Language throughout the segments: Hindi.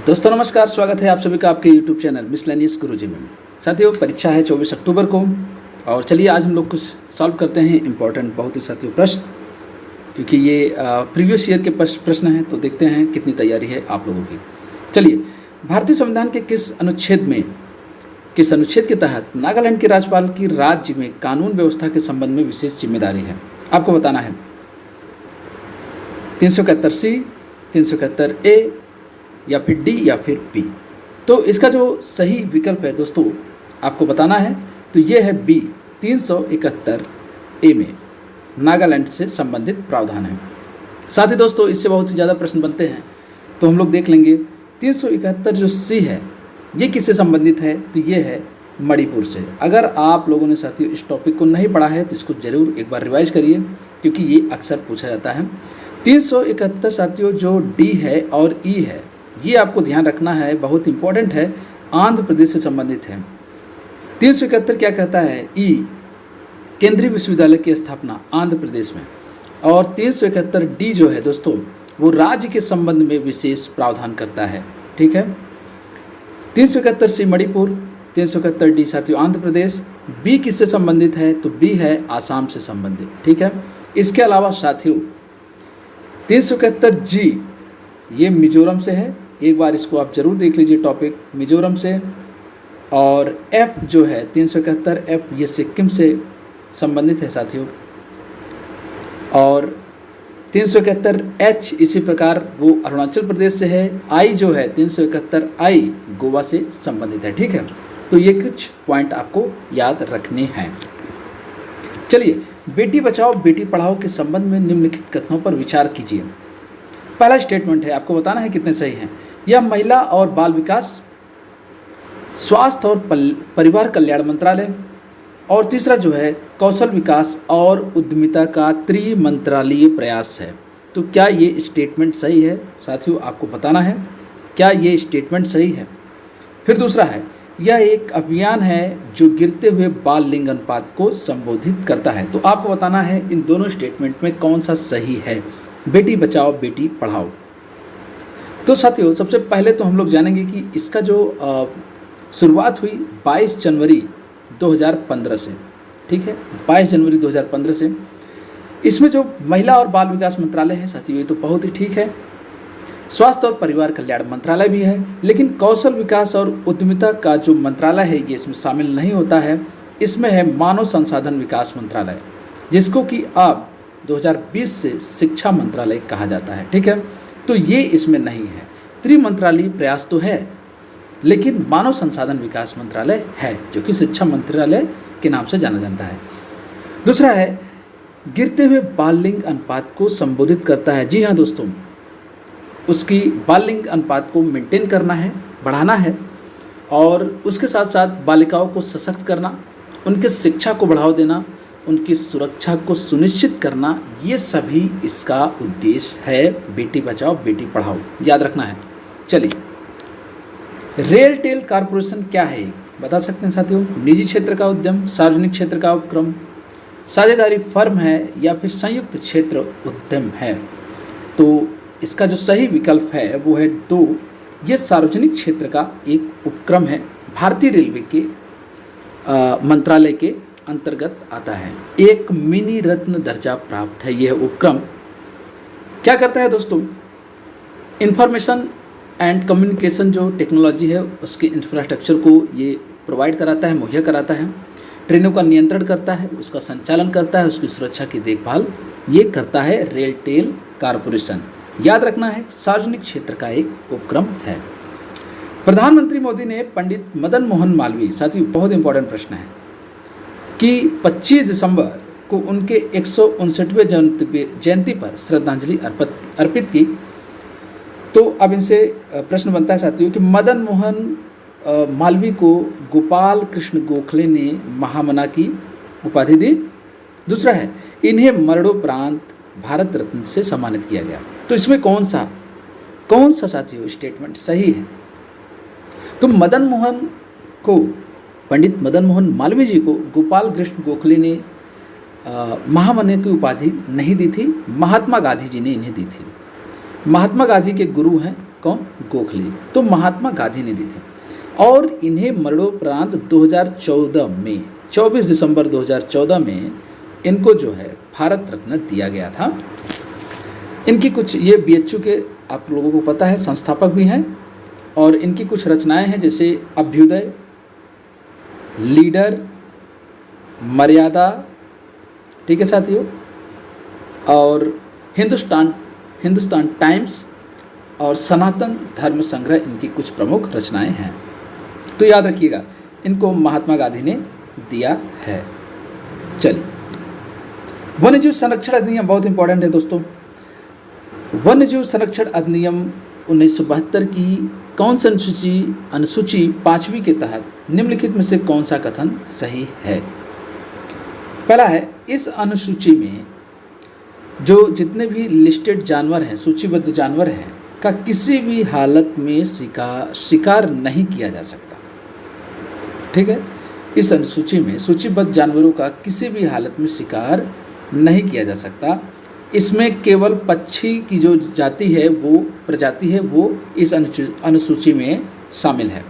दोस्तों नमस्कार, स्वागत है आप सभी का आपके YouTube चैनल मिसलेनियस गुरुजी में। साथियों, परीक्षा है 24 अक्टूबर को और चलिए आज हम लोग कुछ सॉल्व करते हैं इम्पोर्टेंट बहुत ही साथियों प्रश्न, क्योंकि ये प्रीवियस ईयर के प्रश्न हैं। तो देखते हैं कितनी तैयारी है आप लोगों की। चलिए, भारतीय संविधान के किस अनुच्छेद के तहत नागालैंड के राज्यपाल की राज्य में कानून व्यवस्था के संबंध में विशेष जिम्मेदारी है? आपको बताना है 371C, 371A या फिर डी या फिर बी। तो इसका जो सही विकल्प है दोस्तों आपको बताना है, तो ये है बी, 371A में नागालैंड से संबंधित प्रावधान है। साथ ही दोस्तों इससे बहुत से ज़्यादा प्रश्न बनते हैं, तो हम लोग देख लेंगे 371 जो सी है ये किससे संबंधित है, तो ये है मणिपुर से। अगर आप लोगों ने साथियों इस टॉपिक को नहीं पढ़ा है तो इसको ज़रूर एक बार रिवाइज करिए, क्योंकि ये अक्सर पूछा जाता है। 371 साथियों जो डी है और ई है, ये आपको ध्यान रखना है, बहुत इंपॉर्टेंट है, आंध्र प्रदेश से संबंधित है। 371 क्या कहता है? ई, केंद्रीय विश्वविद्यालय की स्थापना आंध्र प्रदेश में। और 371 डी जो है दोस्तों वो राज्य के संबंध में विशेष प्रावधान करता है। ठीक है, 371 सी मणिपुर, 371 डी साथियों आंध्र प्रदेश। बी किससे संबंधित है? तो बी है आसाम से संबंधित। ठीक है, इसके अलावा साथियों 371 जी ये मिजोरम से है। एक बार इसको आप जरूर देख लीजिए, टॉपिक मिजोरम से। और एफ जो है 371 एफ ये सिक्किम से संबंधित है साथियों। और 371 एच इसी प्रकार वो अरुणाचल प्रदेश से है। आई जो है 371 आई गोवा से संबंधित है। ठीक है, तो ये कुछ पॉइंट आपको याद रखने हैं। चलिए, बेटी बचाओ बेटी पढ़ाओ के संबंध में निम्नलिखित कथनों पर विचार कीजिए। पहला स्टेटमेंट है, आपको बताना है कितने सही हैं। यह महिला और बाल विकास, स्वास्थ्य और परिवार कल्याण मंत्रालय, और तीसरा जो है कौशल विकास और उद्यमिता का त्रिमंत्रालयीय प्रयास है। तो क्या ये स्टेटमेंट सही है साथियों? आपको बताना है क्या ये स्टेटमेंट सही है। फिर दूसरा है, यह एक अभियान है जो गिरते हुए बाल लिंग अनुपात को संबोधित करता है। तो आपको बताना है इन दोनों स्टेटमेंट में कौन सा सही है। बेटी बचाओ बेटी पढ़ाओ। तो साथियों सबसे पहले तो हम लोग जानेंगे कि इसका जो शुरुआत हुई 22 जनवरी 2015 से। ठीक है, 22 जनवरी 2015 से। इसमें जो महिला और बाल विकास मंत्रालय है साथियों ये तो बहुत ही ठीक है। स्वास्थ्य और परिवार कल्याण मंत्रालय भी है, लेकिन कौशल विकास और उद्यमिता का जो मंत्रालय है ये इसमें शामिल नहीं होता है। इसमें है मानव संसाधन विकास मंत्रालय, जिसको कि अब 2020 से शिक्षा मंत्रालय कहा जाता है। ठीक है, तो ये इसमें नहीं है। त्रिमंत्रालयीय प्रयास तो है, लेकिन मानव संसाधन विकास मंत्रालय है जो कि शिक्षा मंत्रालय के नाम से जाना जाता है। दूसरा है, गिरते हुए बाल लिंग अनुपात को संबोधित करता है। जी हाँ दोस्तों, उसकी बाल लिंग अनुपात को मेंटेन करना है, बढ़ाना है, और उसके साथ साथ बालिकाओं को सशक्त करना, उनके शिक्षा को बढ़ावा देना, उनकी सुरक्षा को सुनिश्चित करना, ये सभी इसका उद्देश्य है। बेटी बचाओ बेटी पढ़ाओ, याद रखना है। चलिए, रेलटेल कॉरपोरेशन क्या है बता सकते हैं साथियों? निजी क्षेत्र का उद्यम, सार्वजनिक क्षेत्र का उपक्रम, साझेदारी फर्म है या फिर संयुक्त क्षेत्र उद्यम है? तो इसका जो सही विकल्प है वो है 2, ये सार्वजनिक क्षेत्र का एक उपक्रम है, भारतीय रेलवे के मंत्रालय के अंतर्गत आता है। एक मिनी रत्न दर्जा प्राप्त है यह उपक्रम। क्या करता है दोस्तों? इंफॉर्मेशन एंड कम्युनिकेशन जो टेक्नोलॉजी है उसके इंफ्रास्ट्रक्चर को ये प्रोवाइड कराता है, मुहैया कराता है। ट्रेनों का नियंत्रण करता है, उसका संचालन करता है, उसकी सुरक्षा की देखभाल ये करता है रेलटेल कॉरपोरेशन। याद रखना है, सार्वजनिक क्षेत्र का एक उपक्रम है। प्रधानमंत्री मोदी ने पंडित मदन मोहन मालवीय, साथियों बहुत इंपॉर्टेंट प्रश्न है, कि 25 दिसंबर को उनके 159वें जयंती पर श्रद्धांजलि अर्पित की। तो अब इनसे प्रश्न बनता है साथियों कि मदन मोहन मालवीय को गोपाल कृष्ण गोखले ने महामना की उपाधि दी। दूसरा है, इन्हें मरणोपरांत भारत रत्न से सम्मानित किया गया। तो इसमें कौन सा साथियों स्टेटमेंट सही है? तो मदन मोहन को, पंडित मदन मोहन मालवीय जी को गोपाल कृष्ण गोखले ने महामना की उपाधि नहीं दी थी, महात्मा गांधी जी ने इन्हें दी थी। महात्मा गांधी के गुरु हैं कौन? गोखले। तो महात्मा गांधी ने दी थी और इन्हें मरणोपरांत 2014 में 24 दिसंबर 2014 में इनको जो है भारत रत्न दिया गया था। इनकी कुछ, ये BHU के आप लोगों को पता है संस्थापक भी हैं और इनकी कुछ रचनाएं हैं जैसे अभ्युदय, लीडर, मर्यादा, ठीक है साथियों, और हिंदुस्तान टाइम्स और सनातन धर्म संग्रह इनकी कुछ प्रमुख रचनाएं हैं। तो याद रखिएगा, इनको महात्मा गांधी ने दिया है। चलिए, वन्यजीव संरक्षण अधिनियम बहुत इंपॉर्टेंट है दोस्तों। वन्यजीव संरक्षण अधिनियम 1972 की कौन सी अनुसूची 5वीं के तहत निम्नलिखित में से कौन सा कथन सही है? पहला है, इस अनुसूची में जो जितने भी लिस्टेड जानवर हैं, सूचीबद्ध जानवर हैं, का किसी भी हालत में शिकार नहीं किया जा सकता। ठीक है, इस अनुसूची में सूचीबद्ध जानवरों का किसी भी हालत में शिकार नहीं किया जा सकता। इसमें केवल पक्षी की जो जाति है, वो प्रजाति है, वो इस अनुसूची में शामिल है।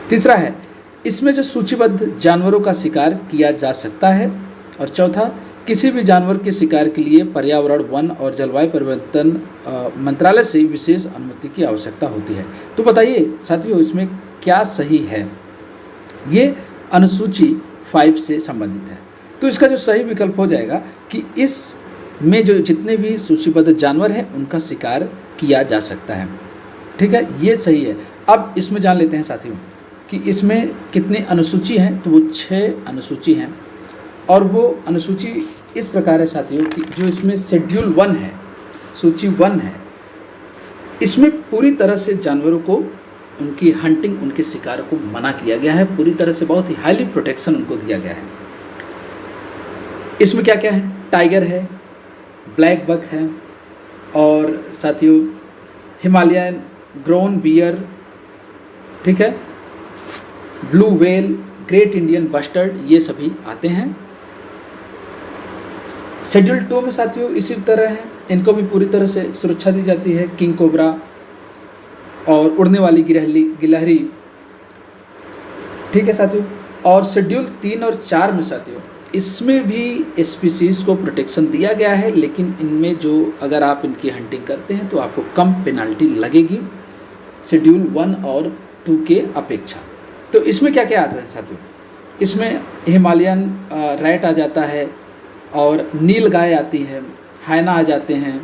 तीसरा है, इसमें जो सूचीबद्ध जानवरों का शिकार किया जा सकता है। और चौथा, किसी भी जानवर के शिकार के लिए पर्यावरण, वन और जलवायु परिवर्तन मंत्रालय से विशेष अनुमति की आवश्यकता होती है। तो बताइए साथियों, इसमें क्या सही है? ये अनुसूची 5 से संबंधित है। तो इसका जो सही विकल्प हो जाएगा कि इस में जो जितने भी सूचीबद्ध जानवर हैं उनका शिकार किया जा सकता है। ठीक है, ये सही है। अब इसमें जान लेते हैं साथियों कि इसमें कितनी अनुसूची हैं। तो वो 6 अनुसूची हैं और वो अनुसूची इस प्रकार है साथियों कि जो इसमें शेड्यूल 1 है, सूची 1 है, इसमें पूरी तरह से जानवरों को उनकी हंटिंग, उनके शिकार को मना किया गया है। पूरी तरह से बहुत ही हाईली प्रोटेक्शन उनको दिया गया है। इसमें क्या क्या है? टाइगर है, ब्लैक बक है और साथियों हिमालयन ग्रोन बियर, ठीक है, blue whale, great Indian bustard, ये सभी आते हैं। शेड्यूल 2 में साथियों इसी तरह है, इनको भी पूरी तरह से सुरक्षा दी जाती है। किंग कोबरा और उड़ने वाली गिलहरी, ठीक है साथियों। और शेड्यूल 3 और 4 में साथियों इसमें भी स्पीसीज़ को प्रोटेक्शन दिया गया है, लेकिन इनमें जो अगर आप इनकी हंटिंग करते हैं तो आपको कम पेनल्टी लगेगी शेड्यूल 1 और 2 के अपेक्षा। तो इसमें क्या क्या आता है साथियों? इसमें हिमालयन रैट आ जाता है और नील गाय आती है, हायना आ जाते हैं,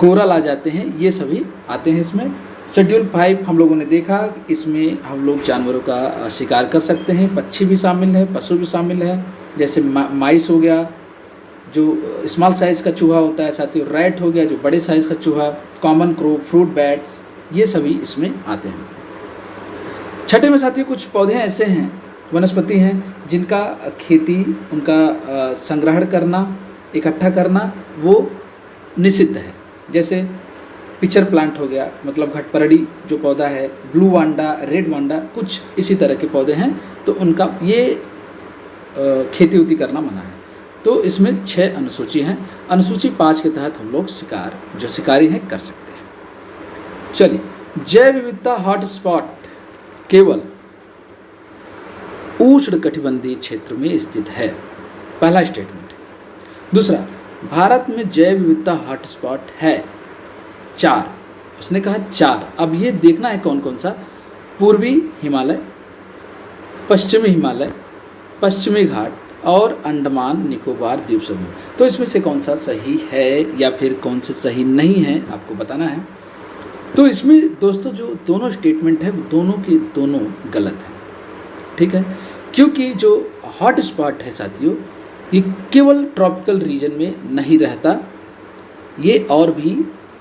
गोरल आ जाते हैं, ये सभी आते हैं इसमें। शेड्यूल 5 हम लोगों ने देखा, इसमें हम लोग जानवरों का शिकार कर सकते हैं, पक्षी भी शामिल है, पशु भी शामिल है, जैसे माइस हो गया जो स्मॉल साइज़ का चूहा होता है साथियों, रैट हो गया जो बड़े साइज़ का चूहा, कॉमन क्रो, फ्रूट बैट्स, ये सभी इसमें आते हैं। छठे में साथियों कुछ पौधे ऐसे हैं, वनस्पति हैं, जिनका खेती, उनका संग्रहण करना, इकट्ठा करना वो निषिद्ध है। जैसे पिक्चर प्लांट हो गया, मतलब घटपरड़ी जो पौधा है, ब्लू वांडा, रेड वांडा, कुछ इसी तरह के पौधे हैं, तो उनका ये खेती उती करना मना है। तो इसमें 6 अनुसूची हैं। अनुसूची 5 के तहत हम लोग शिकार, जो शिकारी हैं, कर सकते हैं। चलिए, जैव विविधता हॉटस्पॉट केवल उष्णकटिबंधीय क्षेत्र में स्थित है, पहला स्टेटमेंट। दूसरा, भारत में जैव विविधता हॉटस्पॉट है 4, उसने कहा 4। अब ये देखना है कौन कौन सा? पूर्वी हिमालय, पश्चिमी हिमालय, पश्चिमी घाट और अंडमान निकोबार द्वीप समूह। तो इसमें से कौन सा सही है या फिर कौन से सही नहीं है, आपको बताना है। तो इसमें दोस्तों जो दोनों स्टेटमेंट है, दोनों के दोनों गलत हैं, ठीक है, क्योंकि जो हॉट स्पॉट है साथियों, ये केवल ट्रॉपिकल रीजन में नहीं रहता, ये और भी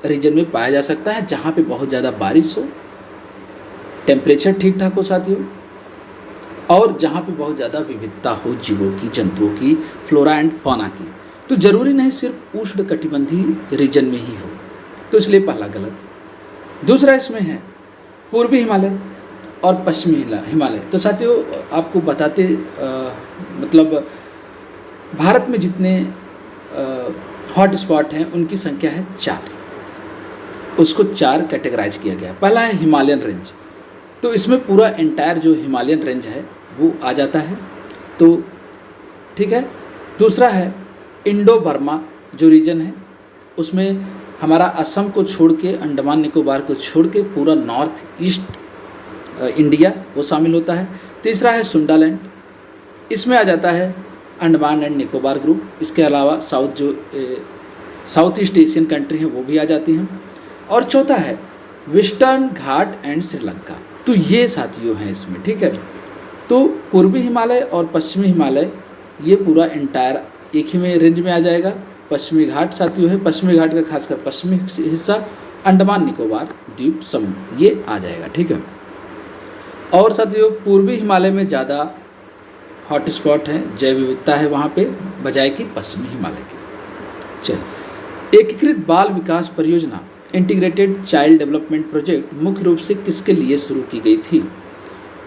रीजन में पाया जा सकता है, जहाँ पे बहुत ज़्यादा बारिश हो, टेम्परेचर ठीक ठाक हो साथियों, और जहाँ पे बहुत ज़्यादा विविधता हो जीवों की, जंतुओं की, फ्लोरा एंड फौना की। तो ज़रूरी नहीं सिर्फ उष्णकटिबंधीय रीजन में ही हो, तो इसलिए पहला गलत। दूसरा इसमें है पूर्वी हिमालय और पश्चिमी हिमालय। तो साथियों आपको बताते मतलब भारत में जितने हॉट स्पॉट हैं उनकी संख्या है 4। उसको 4 कैटेगराइज किया गया। पहला है हिमालयन रेंज, तो इसमें पूरा एंटायर जो हिमालयन रेंज है वो आ जाता है, तो ठीक है। दूसरा है इंडो बर्मा जो रीजन है, उसमें हमारा असम को छोड़ के, अंडमान निकोबार को छोड़ के पूरा नॉर्थ ईस्ट इंडिया वो शामिल होता है। तीसरा है सुंडालैंड, इसमें आ जाता है अंडमान एंड निकोबार ग्रुप। इसके अलावा साउथ ईस्ट एशियन कंट्री हैं वो भी आ जाती हैं। और चौथा है वेस्टर्न घाट एंड श्रीलंका। तो ये साथियों हैं इसमें, ठीक है। तो पूर्वी हिमालय और पश्चिमी हिमालय ये पूरा एंटायर एक ही में रेंज में आ जाएगा। पश्चिमी घाट साथियों है, पश्चिमी घाट का खासकर पश्चिमी हिस्सा अंडमान निकोबार द्वीप समूह ये आ जाएगा, ठीक है। और साथियों पूर्वी हिमालय में ज़्यादा हॉट स्पॉट है, जैव विविधता है वहाँ पे, बजाय कि पश्चिमी हिमालय के। चलिए, एकीकृत बाल विकास परियोजना इंटीग्रेटेड चाइल्ड डेवलपमेंट प्रोजेक्ट मुख्य रूप से किसके लिए शुरू की गई थी?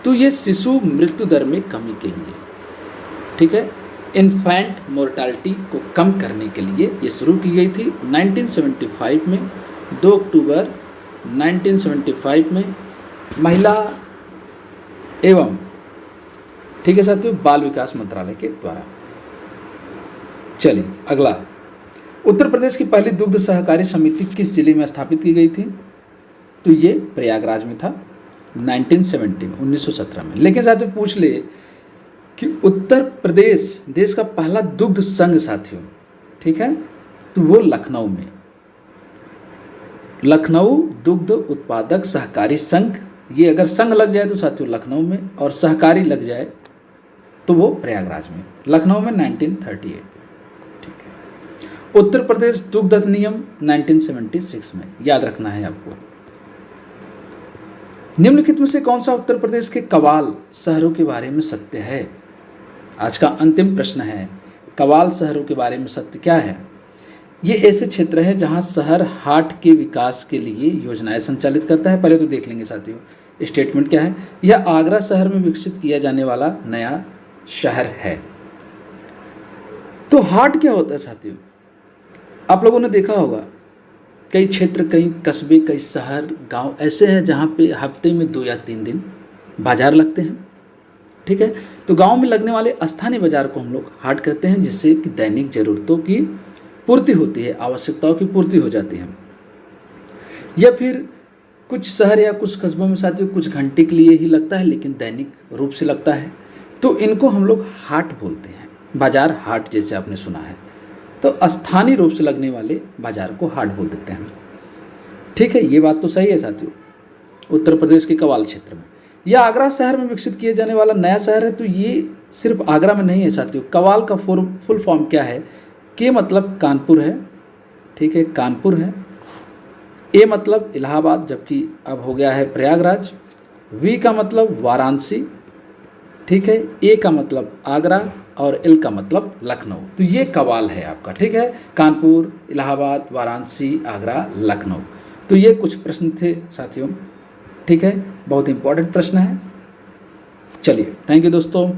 तो ये शिशु मृत्यु दर में कमी के लिए, ठीक है, इन्फेंट मोर्टालिटी को कम करने के लिए ये शुरू की गई थी 1975 में। 2 अक्टूबर 1975 में महिला एवं, ठीक है साथियों, बाल विकास मंत्रालय के द्वारा। चलिए अगला, उत्तर प्रदेश की पहली दुग्ध सहकारी समिति किस जिले में स्थापित की गई थी? तो ये प्रयागराज में था 1917 में। लेकिन साथियों पूछ ले कि उत्तर प्रदेश देश का पहला दुग्ध संघ साथियों, ठीक है, तो वो लखनऊ में, लखनऊ दुग्ध उत्पादक सहकारी संघ। ये अगर संघ लग जाए तो साथियों लखनऊ में, और सहकारी लग जाए तो वो प्रयागराज में, लखनऊ में 1938, ठीक है। उत्तर प्रदेश दुग्ध अधिनियम 1976 में, याद रखना है आपको। निम्नलिखित में से कौन सा उत्तर प्रदेश के कवाल शहरों के बारे में सत्य है? आज का अंतिम प्रश्न है, कवाल शहरों के बारे में सत्य क्या है? ये ऐसे क्षेत्र है जहां शहर हाट के विकास के लिए योजनाएं संचालित करता है। पहले तो देख लेंगे साथियों स्टेटमेंट क्या है। यह आगरा शहर में विकसित किया जाने वाला नया शहर है। तो हाट क्या होता है साथियों? आप लोगों ने देखा होगा कई क्षेत्र, कई कस्बे, कई शहर, गांव ऐसे हैं जहां पे हफ्ते में 2 या 3 दिन बाजार लगते हैं, ठीक है। तो गांव में लगने वाले स्थानीय बाजार को हम लोग हाट कहते हैं, जिससे कि दैनिक जरूरतों की पूर्ति होती है, आवश्यकताओं की पूर्ति हो जाती है। या फिर कुछ शहर या कुछ कस्बों में साथियों कुछ घंटे के लिए ही लगता है, लेकिन दैनिक रूप से लगता है, तो इनको हम लोग हाट बोलते हैं। बाजार हाट जैसे आपने सुना है, तो स्थानीय रूप से लगने वाले बाजार को हाट बोल देते हैं, ठीक है। ये बात तो सही है साथियों। उत्तर प्रदेश के कवाल क्षेत्र में यह आगरा शहर में विकसित किए जाने वाला नया शहर है। तो ये सिर्फ आगरा में नहीं है साथियों। कवाल का फुल फॉर्म क्या है? के मतलब कानपुर है, ठीक है, कानपुर है। ए मतलब इलाहाबाद, जबकि अब हो गया है प्रयागराज। वी का मतलब वाराणसी, ठीक है। ए का मतलब आगरा और एल का मतलब लखनऊ। तो ये कवाल है आपका, ठीक है। कानपुर, इलाहाबाद, वाराणसी, आगरा, लखनऊ। तो ये कुछ प्रश्न थे साथियों, ठीक है। बहुत इंपॉर्टेंट प्रश्न है। चलिए, थैंक यू दोस्तों।